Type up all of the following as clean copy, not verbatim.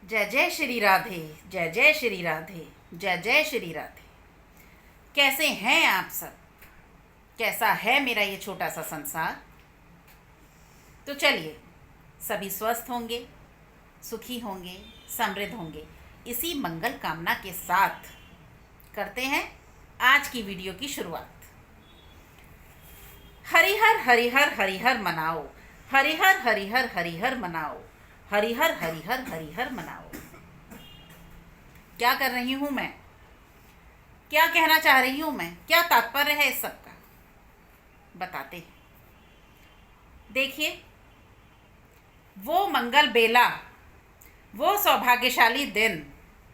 जय जय श्री राधे, जय जय श्री राधे, जय जय श्री राधे। कैसे हैं आप सब? कैसा है मेरा ये छोटा सा संसार? तो चलिए, सभी स्वस्थ होंगे, सुखी होंगे, समृद्ध होंगे, इसी मंगल कामना के साथ करते हैं आज की वीडियो की शुरुआत। हरिहर हरिहर हरिहर मनाओ, हरिहर हरिहर हरिहर मनाओ, हरिहर हरिहर हरिहर मनाओ। क्या कर रही हूँ मैं? क्या कहना चाह रही हूँ मैं? क्या तात्पर्य है इस सब का? बताते हैं। देखिए, वो मंगल बेला, वो सौभाग्यशाली दिन,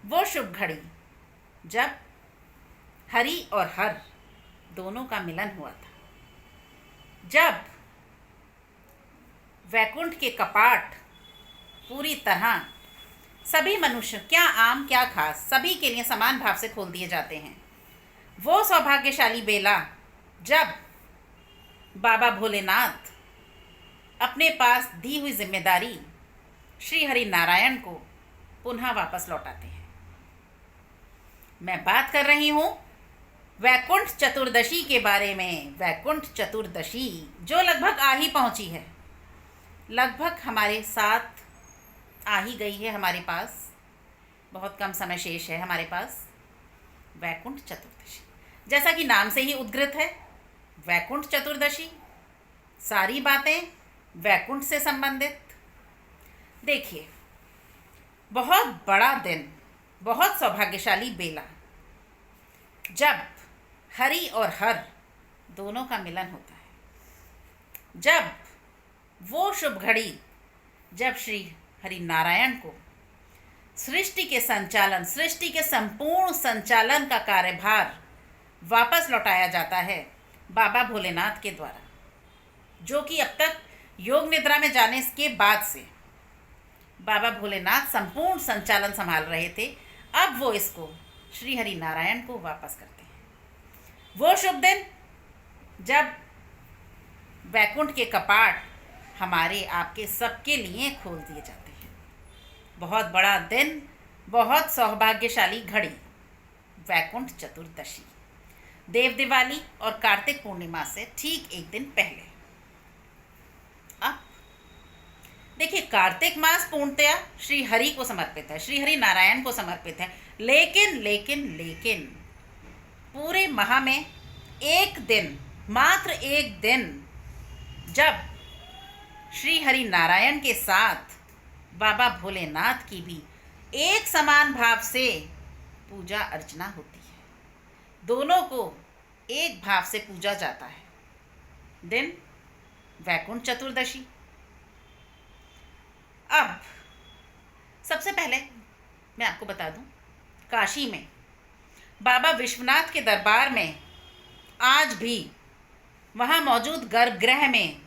वो शुभ घड़ी जब हरि और हर दोनों का मिलन हुआ था, जब वैकुंठ के कपाट पूरी तरह सभी मनुष्य, क्या आम क्या खास, सभी के लिए समान भाव से खोल दिए जाते हैं। वो सौभाग्यशाली बेला जब बाबा भोलेनाथ अपने पास दी हुई जिम्मेदारी श्री हरि नारायण को पुनः वापस लौटाते हैं। मैं बात कर रही हूँ वैकुंठ चतुर्दशी के बारे में। वैकुंठ चतुर्दशी जो लगभग आ ही पहुँची है, लगभग हमारे साथ आ ही गई है। हमारे पास बहुत कम समय शेष है। हमारे पास वैकुंठ चतुर्दशी, जैसा कि नाम से ही उद्गृत है, वैकुंठ चतुर्दशी, सारी बातें वैकुंठ से संबंधित। देखिए, बहुत बड़ा दिन, बहुत सौभाग्यशाली बेला जब हरि और हर दोनों का मिलन होता है, जब वो शुभ घड़ी जब श्री हरि नारायण को सृष्टि के संचालन, सृष्टि के संपूर्ण संचालन का कार्यभार वापस लौटाया जाता है बाबा भोलेनाथ के द्वारा, जो कि अब तक योग निद्रा में जाने के बाद से बाबा भोलेनाथ संपूर्ण संचालन संभाल रहे थे। अब वो इसको श्री हरि नारायण को वापस करते हैं। वो शुभ दिन जब वैकुंठ के कपाट हमारे आपके सबके लिए खोल दिए जाते हैं। बहुत बड़ा दिन, बहुत सौभाग्यशाली घड़ी, वैकुंठ चतुर्दशी, देव दिवाली और कार्तिक पूर्णिमा से ठीक एक दिन पहले। अब देखिए, कार्तिक मास पूर्णतया श्री हरि को समर्पित है, श्री हरि नारायण को समर्पित है। लेकिन लेकिन लेकिन पूरे माह में एक दिन, मात्र एक दिन, जब श्री हरि नारायण के साथ बाबा भोलेनाथ की भी एक समान भाव से पूजा अर्चना होती है, दोनों को एक भाव से पूजा जाता है। दिन वैकुंठ चतुर्दशी। अब सबसे पहले मैं आपको बता दूं, काशी में बाबा विश्वनाथ के दरबार में आज भी वहाँ मौजूद गर्भगृह में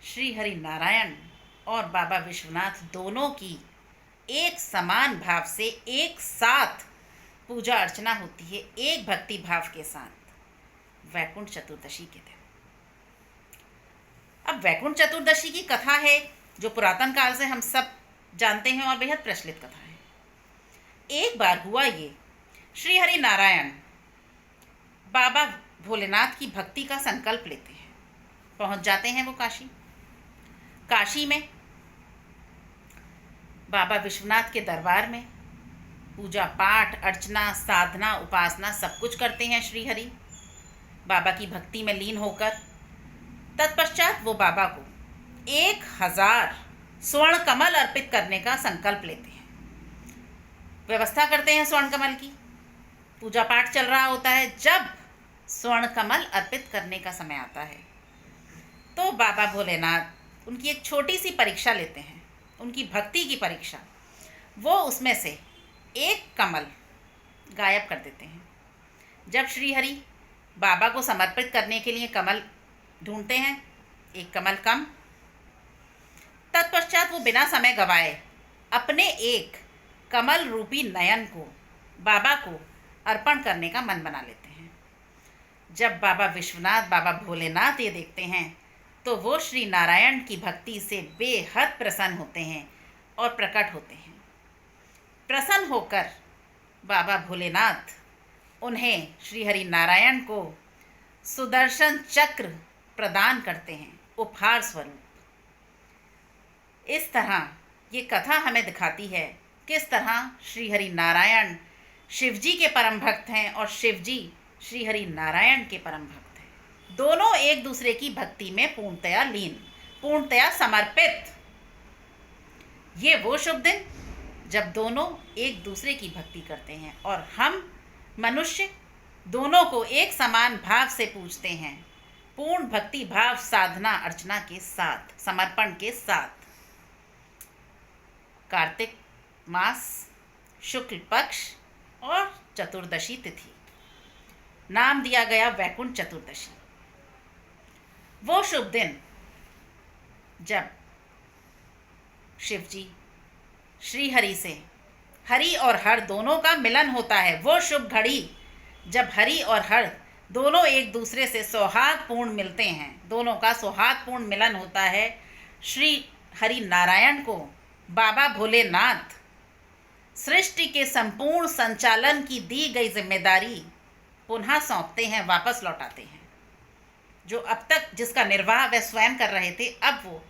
श्री हरि नारायण और बाबा विश्वनाथ दोनों की एक समान भाव से एक साथ पूजा अर्चना होती है, एक भक्ति भाव के साथ, वैकुंठ चतुर्दशी के दिन। अब वैकुंठ चतुर्दशी की कथा है जो पुरातन काल से हम सब जानते हैं और बेहद प्रचलित कथा है। एक बार हुआ ये, श्री हरि नारायण बाबा भोलेनाथ की भक्ति का संकल्प लेते हैं, पहुंच जाते हैं वो काशी। काशी में बाबा विश्वनाथ के दरबार में पूजा पाठ, अर्चना, साधना, उपासना सब कुछ करते हैं श्री हरि, बाबा की भक्ति में लीन होकर। तत्पश्चात वो बाबा को 1000 स्वर्ण कमल अर्पित करने का संकल्प लेते हैं, व्यवस्था करते हैं स्वर्ण कमल की। पूजा पाठ चल रहा होता है। जब स्वर्ण कमल अर्पित करने का समय आता है तो बाबा भोलेनाथ उनकी एक छोटी सी परीक्षा लेते हैं, उनकी भक्ति की परीक्षा। वो उसमें से एक कमल गायब कर देते हैं। जब श्री हरि बाबा को समर्पित करने के लिए कमल ढूंढते हैं, एक कमल कम। तत्पश्चात वो बिना समय गवाए अपने एक कमल रूपी नयन को बाबा को अर्पण करने का मन बना लेते हैं। जब बाबा विश्वनाथ, बाबा भोलेनाथ ये देखते हैं तो वो श्री नारायण की भक्ति से बेहद प्रसन्न होते हैं और प्रकट होते हैं। प्रसन्न होकर बाबा भोलेनाथ उन्हें श्री हरि नारायण को सुदर्शन चक्र प्रदान करते हैं उपहार स्वरूप। इस तरह ये कथा हमें दिखाती है किस तरह श्री हरि नारायण शिव जी के परम भक्त हैं और शिव जी श्री हरि नारायण के परम भक्त हैं। दोनों एक दूसरे की भक्ति में पूर्णतया लीन, पूर्णतया समर्पित। ये वो शुभ दिन जब दोनों एक दूसरे की भक्ति करते हैं और हम मनुष्य दोनों को एक समान भाव से पूजते हैं, पूर्ण भक्ति भाव साधना अर्चना के साथ, समर्पण के साथ। कार्तिक मास शुक्ल पक्ष और चतुर्दशी तिथि, नाम दिया गया वैकुंठ चतुर्दशी। वो शुभ दिन जब शिव जी श्री हरि से, हरि और हर दोनों का मिलन होता है। वो शुभ घड़ी जब हरि और हर दोनों एक दूसरे से सौहार्दपूर्ण मिलते हैं, दोनों का सौहार्दपूर्ण मिलन होता है। श्री हरि नारायण को बाबा भोलेनाथ सृष्टि के संपूर्ण संचालन की दी गई जिम्मेदारी पुनः सौंपते हैं, वापस लौटाते हैं। जो अब तक जिसका निर्वाह वह स्वयं कर रहे थे, अब वो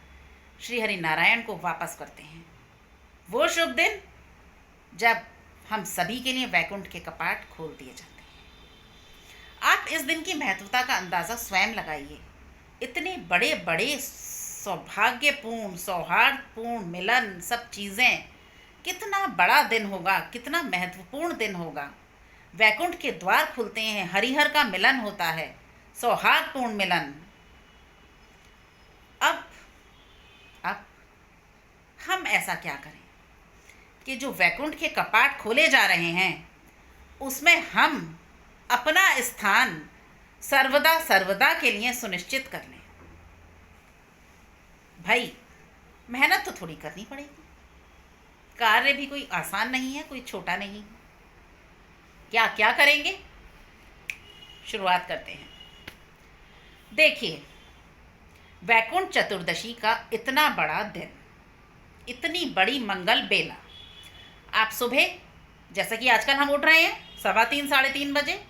श्री हरि नारायण को वापस करते हैं। वो शुभ दिन जब हम सभी के लिए वैकुंठ के कपाट खोल दिए जाते हैं। आप इस दिन की महत्वता का अंदाज़ा स्वयं लगाइए। इतने बड़े बड़े सौभाग्यपूर्ण सौहार्दपूर्ण मिलन, सब चीज़ें, कितना बड़ा दिन होगा, कितना महत्वपूर्ण दिन होगा। वैकुंठ के द्वार खुलते हैं, हरिहर का मिलन होता है, सौहार्दपूर्ण मिलन। अब हम ऐसा क्या करें कि जो वैकुंठ के कपाट खोले जा रहे हैं उसमें हम अपना स्थान सर्वदा के लिए सुनिश्चित कर लें। भाई, मेहनत तो थोड़ी करनी पड़ेगी। कार्य भी कोई आसान नहीं है, कोई छोटा नहीं है। क्या क्या करेंगे, शुरुआत करते हैं। देखिए, वैकुंठ चतुर्दशी का इतना बड़ा दिन, इतनी बड़ी मंगल बेला, आप सुबह जैसा कि आजकल हम उठ रहे हैं 3:15 साढ़े 3 बजे,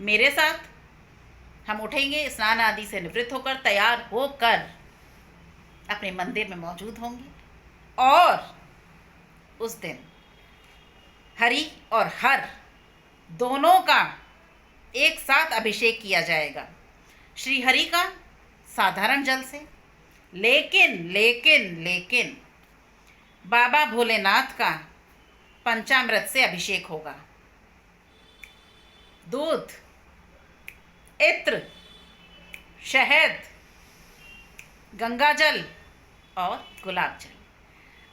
मेरे साथ हम उठेंगे, स्नान आदि से निवृत्त होकर तैयार होकर अपने मंदिर में मौजूद होंगे और उस दिन हरि और हर दोनों का एक साथ अभिषेक किया जाएगा। श्री हरि का साधारण जल से, लेकिन बाबा भोलेनाथ का पंचामृत से अभिषेक होगा। दूध, इत्र, शहद, गंगा जल और गुलाब जल,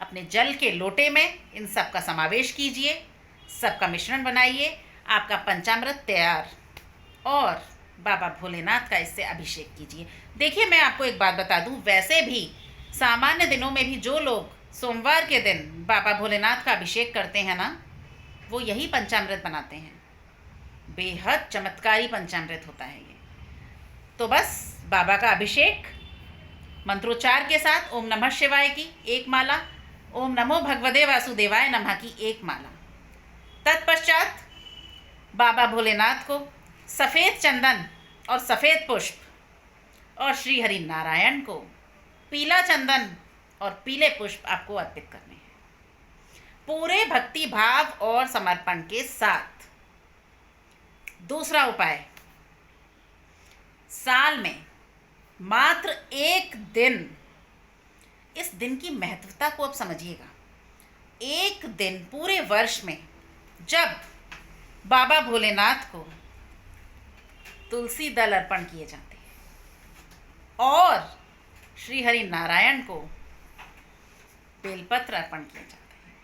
अपने जल के लोटे में इन सब का समावेश कीजिए, सबका मिश्रण बनाइए, आपका पंचामृत तैयार, और बाबा भोलेनाथ का इससे अभिषेक कीजिए। देखिए, मैं आपको एक बात बता दूं, वैसे भी सामान्य दिनों में भी जो लोग सोमवार के दिन बाबा भोलेनाथ का अभिषेक करते हैं ना, वो यही पंचामृत बनाते हैं। बेहद चमत्कारी पंचामृत होता है ये। तो बस बाबा का अभिषेक मंत्रोच्चार के साथ ओम नमः शिवाय की एक माला, ओम नमो भगवते वासुदेवाय नमः की एक माला। तत्पश्चात बाबा भोलेनाथ को सफ़ेद चंदन और सफ़ेद पुष्प और श्री हरि नारायण को पीला चंदन और पीले पुष्प आपको अर्पित करने हैं, पूरे भक्ति भाव और समर्पण के साथ। दूसरा उपाय, साल में मात्र एक दिन, इस दिन की महत्वता को अब समझिएगा। एक दिन पूरे वर्ष में जब बाबा भोलेनाथ को तुलसी दल अर्पण किए जाते हैं और श्री हरि नारायण को बेलपत्र अर्पण किए जाते हैं।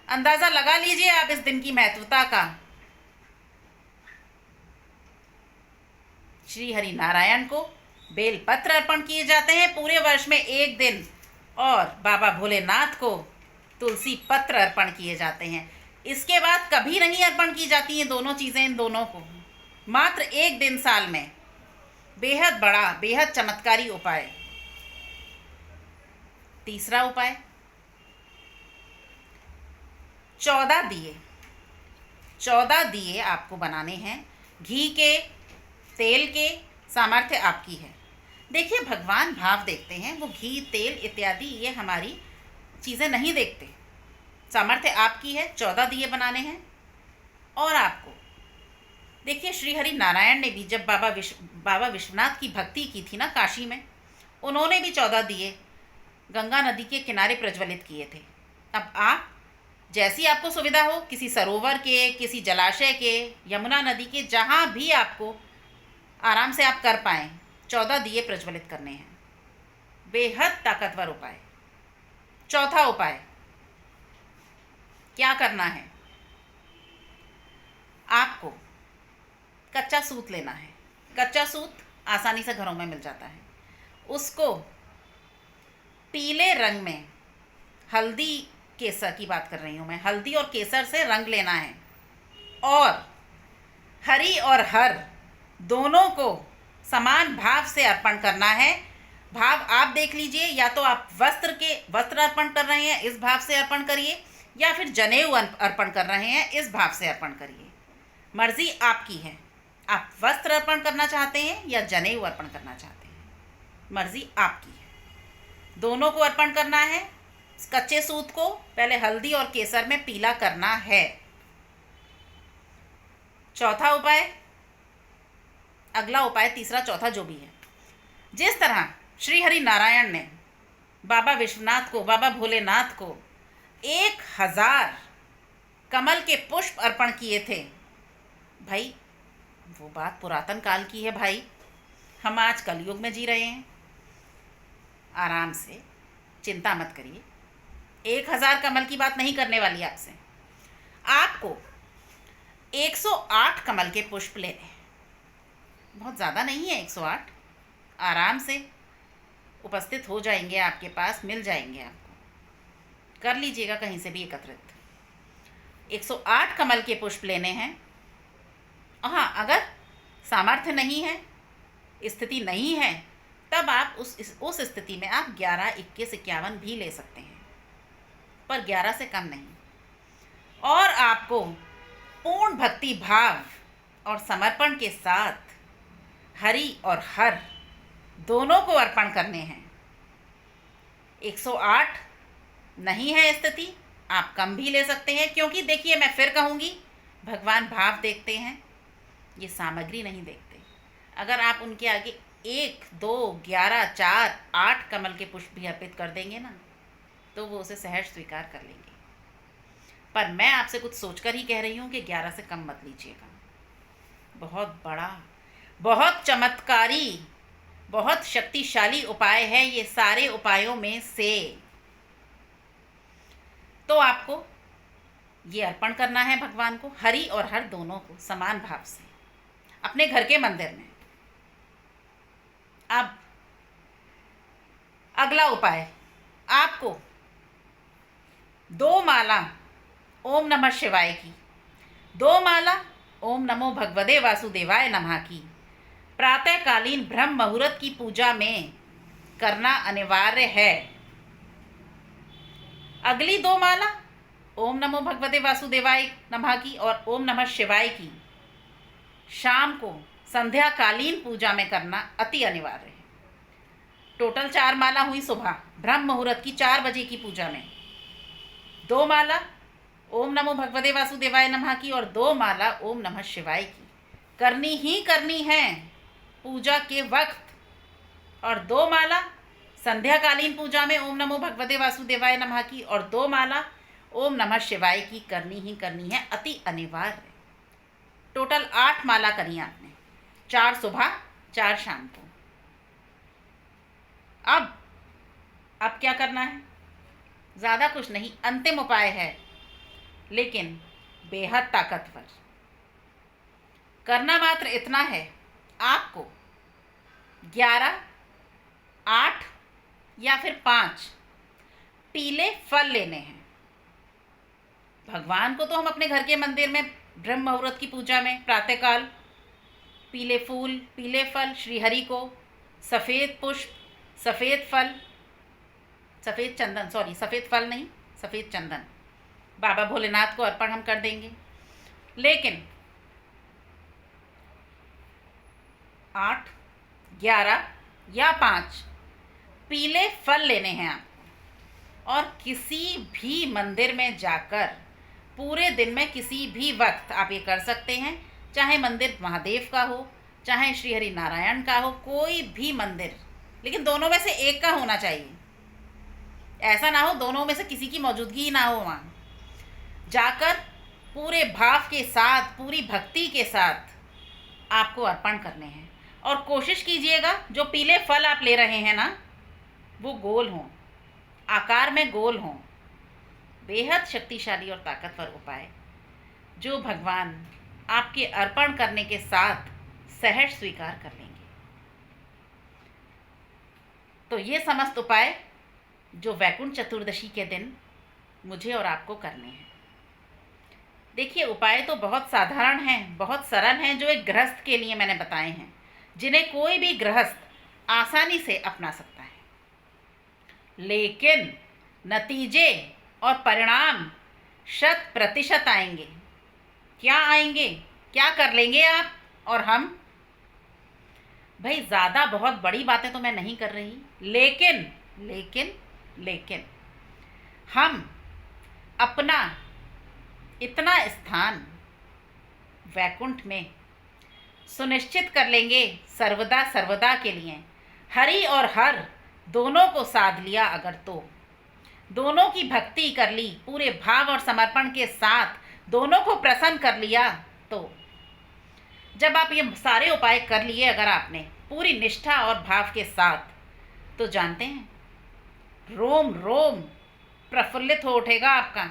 अंदाज़ा लगा लीजिए आप इस दिन की महत्वता का। श्री हरि नारायण को बेलपत्र अर्पण किए जाते हैं पूरे वर्ष में एक दिन, और बाबा भोलेनाथ को तुलसी पत्र अर्पण किए जाते हैं। इसके बाद कभी नहीं अर्पण की जाती हैं दोनों चीज़ें, इन दोनों को मात्र एक दिन साल में। बेहद बड़ा, बेहद चमत्कारी उपाय। तीसरा उपाय, 14 दिए, 14 दिए आपको बनाने हैं। घी के, तेल के, सामर्थ्य आपकी है। देखिए, भगवान भाव देखते हैं, वो घी, तेल इत्यादि ये हमारी चीज़ें नहीं देखते। सामर्थ्य आपकी है, 14 दिए बनाने हैं। और आपको देखिए, श्री हरि नारायण ने भी जब बाबा विश्वनाथ की भक्ति की थी ना काशी में, उन्होंने भी 14 दिए गंगा नदी के किनारे प्रज्वलित किए थे। अब आप जैसी आपको सुविधा हो, किसी सरोवर के, किसी जलाशय के, यमुना नदी के, जहाँ भी आपको आराम से आप कर पाएँ, 14 दिए प्रज्वलित करने हैं। बेहद ताकतवर उपाय। चौथा उपाय क्या करना है? आपको कच्चा सूत लेना है। कच्चा सूत आसानी से घरों में मिल जाता है। उसको पीले रंग में, हल्दी केसर की बात कर रही हूँ मैं, हल्दी और केसर से रंग लेना है। और हरि और हर दोनों को समान भाव से अर्पण करना है। भाव आप देख लीजिए, या तो आप वस्त्र अर्पण कर रहे हैं, इस भाव से अर्पण करिए, या फिर जनेऊ अर्पण कर रहे हैं, इस भाव से अर्पण करिए। मर्जी आपकी है, आप वस्त्र अर्पण करना चाहते हैं या जनेऊ अर्पण करना चाहते हैं, मर्जी आपकी है। दोनों को अर्पण करना है। कच्चे सूत को पहले हल्दी और केसर में पीला करना है। चौथा उपाय, अगला उपाय, तीसरा चौथा जो भी है, जिस तरह श्री हरि नारायण ने बाबा विश्वनाथ को, बाबा भोलेनाथ को 1000 कमल के पुष्प अर्पण किए थे। भाई, वो बात पुरातन काल की है भाई, हम आज कलयुग में जी रहे हैं। आराम से, चिंता मत करिए। 1000 कमल की बात नहीं करने वाली आपसे। आपको 108 कमल के पुष्प लेने हैं। बहुत ज़्यादा नहीं है 108, आराम से उपस्थित हो जाएंगे, आपके पास मिल जाएंगे। आपको कर लीजिएगा कहीं से भी एकत्रित। 108 कमल के पुष्प लेने हैं। हाँ, अगर सामर्थ्य नहीं है, स्थिति नहीं है, तब आप उस स्थिति में आप 11, 21, 51 भी ले सकते हैं, पर 11 से कम नहीं। और आपको पूर्ण भक्ति भाव और समर्पण के साथ हरि और हर दोनों को अर्पण करने हैं। 108 नहीं है स्थिति, आप कम भी ले सकते हैं, क्योंकि देखिए, मैं फिर कहूँगी, भगवान भाव देखते हैं, ये सामग्री नहीं देखते। अगर आप उनके आगे 1, 2, 11, 4, 8 कमल के पुष्प भी अर्पित कर देंगे ना, तो वो उसे सहर्ष स्वीकार कर लेंगे। पर मैं आपसे कुछ सोचकर ही कह रही हूँ कि 11 से कम मत लीजिएगा। बहुत बड़ा, बहुत चमत्कारी, बहुत शक्तिशाली उपाय है ये सारे उपायों में से। तो आपको ये अर्पण करना है भगवान को, हरि और हर दोनों को समान भाव से, अपने घर के मंदिर में। अब अगला उपाय, आपको 2 माला ओम नमः शिवाय की, 2 माला ओम नमो भगवते वासुदेवाय नमः की प्रातःकालीन ब्रह्म मुहूर्त की पूजा में करना अनिवार्य है। अगली 2 माला ओम नमो भगवते वासुदेवाय नमः की और ओम नमः शिवाय की शाम को संध्याकालीन पूजा में करना अति अनिवार्य है। टोटल 4 माला हुई सुबह ब्रह्म मुहूर्त की 4 बजे की पूजा में, 2 माला ओम नमो भगवते वासुदेवाय नमः की और 2 माला ओम नमः शिवाय की करनी ही करनी है पूजा के वक्त, और 2 माला संध्याकालीन पूजा में ओम नमो भगवते वासुदेवाय नमः की और 2 माला ओम नमः शिवाय की करनी ही करनी है, अति अनिवार्य। टोटल 8 माला करी आपने, 4 सुबह 4 शाम को। अब क्या करना है? ज़्यादा कुछ नहीं, अंतिम उपाय है, लेकिन बेहद ताकतवर। करना मात्र इतना है, आपको 11, 8 या फिर 5 पीले फल लेने हैं। भगवान को तो हम अपने घर के मंदिर में ब्रह्म मुहूर्त की पूजा में प्रातःकाल पीले फूल, पीले फल, श्रीहरि को सफ़ेद पुष्प, सफ़ेद फल, सफ़ेद चंदन, सफ़ेद फल नहीं, सफ़ेद चंदन, बाबा भोलेनाथ को अर्पण हम कर देंगे। लेकिन 8, 11 या 5 पीले फल लेने हैं आपको, और किसी भी मंदिर में जाकर पूरे दिन में किसी भी वक्त आप ये कर सकते हैं। चाहे मंदिर महादेव का हो, चाहे श्री हरि नारायण का हो, कोई भी मंदिर, लेकिन दोनों में से एक का होना चाहिए। ऐसा ना हो दोनों में से किसी की मौजूदगी ही ना हो। वहाँ जाकर पूरे भाव के साथ, पूरी भक्ति के साथ आपको अर्पण करने हैं। और कोशिश कीजिएगा जो पीले फल आप ले रहे हैं ना, वो गोल हों, आकार में गोल हों। बेहद शक्तिशाली और ताकतवर उपाय जो भगवान आपके अर्पण करने के साथ सहज स्वीकार कर लेंगे। तो ये समस्त उपाय जो वैकुंठ चतुर्दशी के दिन मुझे और आपको करने हैं। देखिए, उपाय तो बहुत साधारण हैं, बहुत सरल हैं, जो एक गृहस्थ के लिए मैंने बताए हैं, जिन्हें कोई भी गृहस्थ आसानी से अपना सकता है। लेकिन नतीजे और परिणाम 100% आएंगे। क्या आएंगे? क्या कर लेंगे आप और हम? भाई ज़्यादा बहुत बड़ी बातें तो मैं नहीं कर रही, लेकिन लेकिन लेकिन हम अपना इतना स्थान वैकुंठ में सुनिश्चित कर लेंगे सर्वदा सर्वदा के लिए। हरि और हर दोनों को साध लिया अगर, तो दोनों की भक्ति कर ली, पूरे भाव और समर्पण के साथ दोनों को प्रसन्न कर लिया, तो जब आप ये सारे उपाय कर लिए अगर आपने पूरी निष्ठा और भाव के साथ, तो जानते हैं रोम रोम प्रफुल्लित हो उठेगा आपका।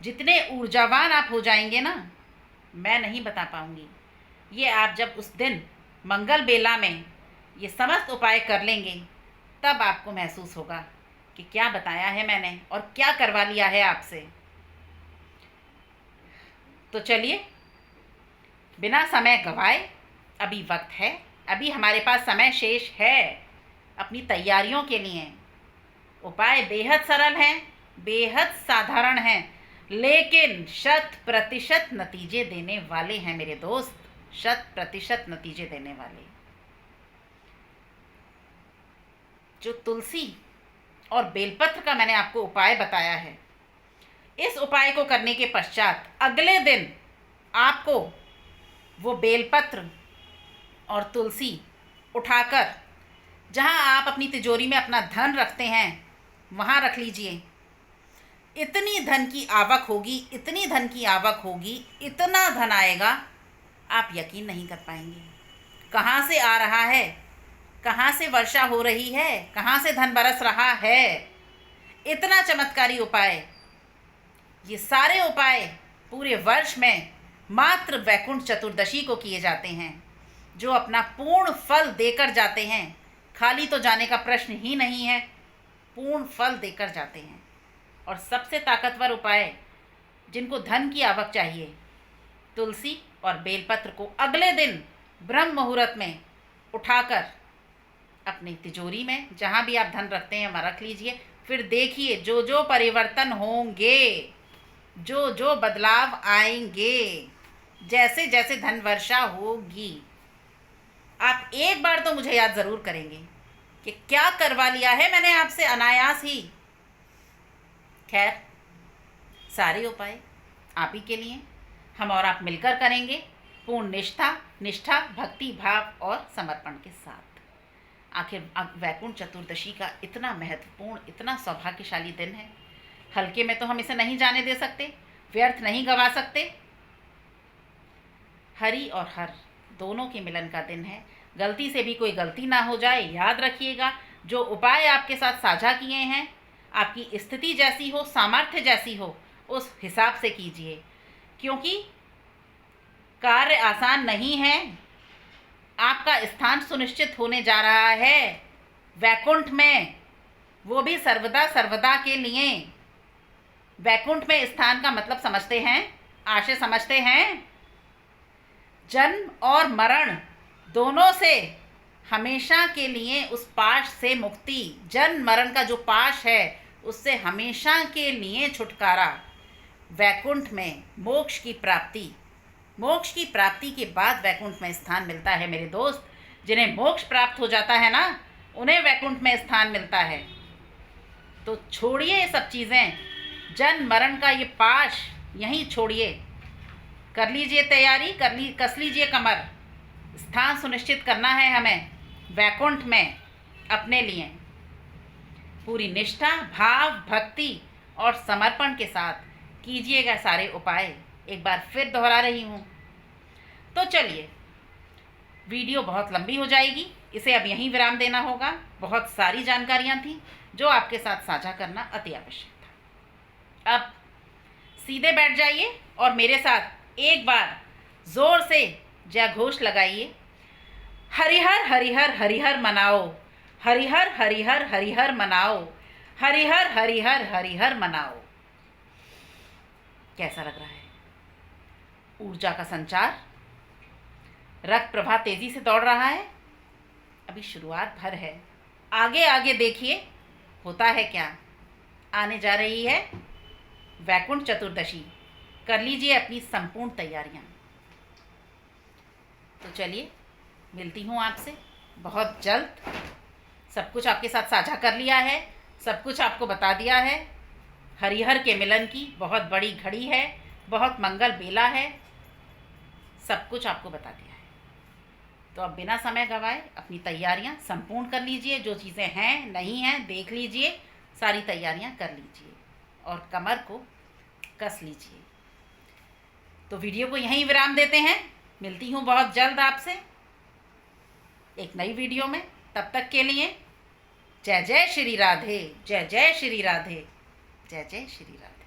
जितने ऊर्जावान आप हो जाएंगे ना, मैं नहीं बता पाऊंगी। ये आप जब उस दिन मंगल बेला में ये समस्त उपाय कर लेंगे, तब आपको महसूस होगा कि क्या बताया है मैंने और क्या करवा लिया है आपसे। तो चलिए, बिना समय गवाए, अभी वक्त है, अभी हमारे पास समय शेष है अपनी तैयारियों के लिए। उपाय बेहद सरल हैं, बेहद साधारण हैं, लेकिन 100% नतीजे देने वाले हैं मेरे दोस्त, 100% नतीजे देने वाले। जो तुलसी और बेलपत्र का मैंने आपको उपाय बताया है, इस उपाय को करने के पश्चात अगले दिन आपको वो बेलपत्र और तुलसी उठाकर जहाँ आप अपनी तिजोरी में अपना धन रखते हैं वहाँ रख लीजिए। इतनी धन की आवक होगी, इतनी धन की आवक होगी, इतना धन आएगा आप यकीन नहीं कर पाएंगे। कहाँ से आ रहा है, कहाँ से वर्षा हो रही है, कहाँ से धन बरस रहा है। इतना चमत्कारी उपाय, ये सारे उपाय पूरे वर्ष में मात्र वैकुंठ चतुर्दशी को किए जाते हैं, जो अपना पूर्ण फल देकर जाते हैं। खाली तो जाने का प्रश्न ही नहीं है, पूर्ण फल देकर जाते हैं। और सबसे ताकतवर उपाय, जिनको धन की आवक चाहिए, तुलसी और बेलपत्र को अगले दिन ब्रह्म मुहूर्त में उठाकर अपनी तिजोरी में जहाँ भी आप धन रखते हैं वहाँ रख लीजिए। फिर देखिए जो जो परिवर्तन होंगे, जो जो बदलाव आएंगे, जैसे जैसे धन वर्षा होगी, आप एक बार तो मुझे याद ज़रूर करेंगे कि क्या करवा लिया है मैंने आपसे अनायास ही। खैर, सारे उपाय आप ही के लिए हम और आप मिलकर करेंगे, पूर्ण निष्ठा, भक्ति भाव और समर्पण के साथ। आखिर वैकुंठ चतुर्दशी का इतना महत्वपूर्ण, इतना सौभाग्यशाली दिन है, हल्के में तो हम इसे नहीं जाने दे सकते, व्यर्थ नहीं गवा सकते। हरि और हर दोनों के मिलन का दिन है। गलती से भी कोई गलती ना हो जाए। याद रखिएगा, जो उपाय आपके साथ साझा किए हैं, आपकी स्थिति जैसी हो, सामर्थ्य जैसी हो, उस हिसाब से कीजिए, क्योंकि कार्य आसान नहीं है। आपका स्थान सुनिश्चित होने जा रहा है वैकुंठ में, वो भी सर्वदा सर्वदा के लिए। वैकुंठ में स्थान का मतलब समझते हैं, आशय समझते हैं? जन्म और मरण दोनों से हमेशा के लिए उस पाश से मुक्ति, जन्म मरण का जो पाश है उससे हमेशा के लिए छुटकारा, वैकुंठ में मोक्ष की प्राप्ति के बाद वैकुंठ में स्थान मिलता है मेरे दोस्त। जिन्हें मोक्ष प्राप्त हो जाता है ना, उन्हें वैकुंठ में स्थान मिलता है। तो छोड़िए ये सब चीज़ें, जन्म मरण का ये पाश यहीं छोड़िए। कर लीजिए तैयारी, कस लीजिए कमर। स्थान सुनिश्चित करना है हमें वैकुंठ में अपने लिए। पूरी निष्ठा, भाव, भक्ति और समर्पण के साथ कीजिएगा सारे उपाय। एक बार फिर दोहरा रही हूँ। तो चलिए, वीडियो बहुत लंबी हो जाएगी, इसे अब यहीं विराम देना होगा। बहुत सारी जानकारियाँ थी जो आपके साथ साझा करना अति आवश्यक था। अब सीधे बैठ जाइए और मेरे साथ एक बार ज़ोर से जय घोष लगाइए। हरिहर हरिहर हरिहर मनाओ, हरिहर हरिहर हरिहर मनाओ, हरिहर हरिहर हरिहर मनाओ। कैसा लग रहा है? ऊर्जा का संचार, रक्त प्रवाह तेजी से दौड़ रहा है। अभी शुरुआत भर है, आगे आगे देखिए होता है क्या। आने जा रही है वैकुंठ चतुर्दशी। कर लीजिए अपनी संपूर्ण तैयारियां। तो चलिए, मिलती हूँ आपसे बहुत जल्द। सब कुछ आपके साथ साझा कर लिया है, सब कुछ आपको बता दिया है। हरिहर के मिलन की बहुत बड़ी घड़ी है, बहुत मंगल बेला है, सब कुछ आपको बता दिया है। तो अब बिना समय गंवाए अपनी तैयारियां संपूर्ण कर लीजिए। जो चीज़ें हैं नहीं हैं देख लीजिए, सारी तैयारियां कर लीजिए और कमर को कस लीजिए। तो वीडियो को यहीं विराम देते हैं। मिलती हूँ बहुत जल्द आपसे एक नई वीडियो में। तब तक के लिए जय जय श्री राधे, जय जय श्री राधे, जय जय श्री राधे।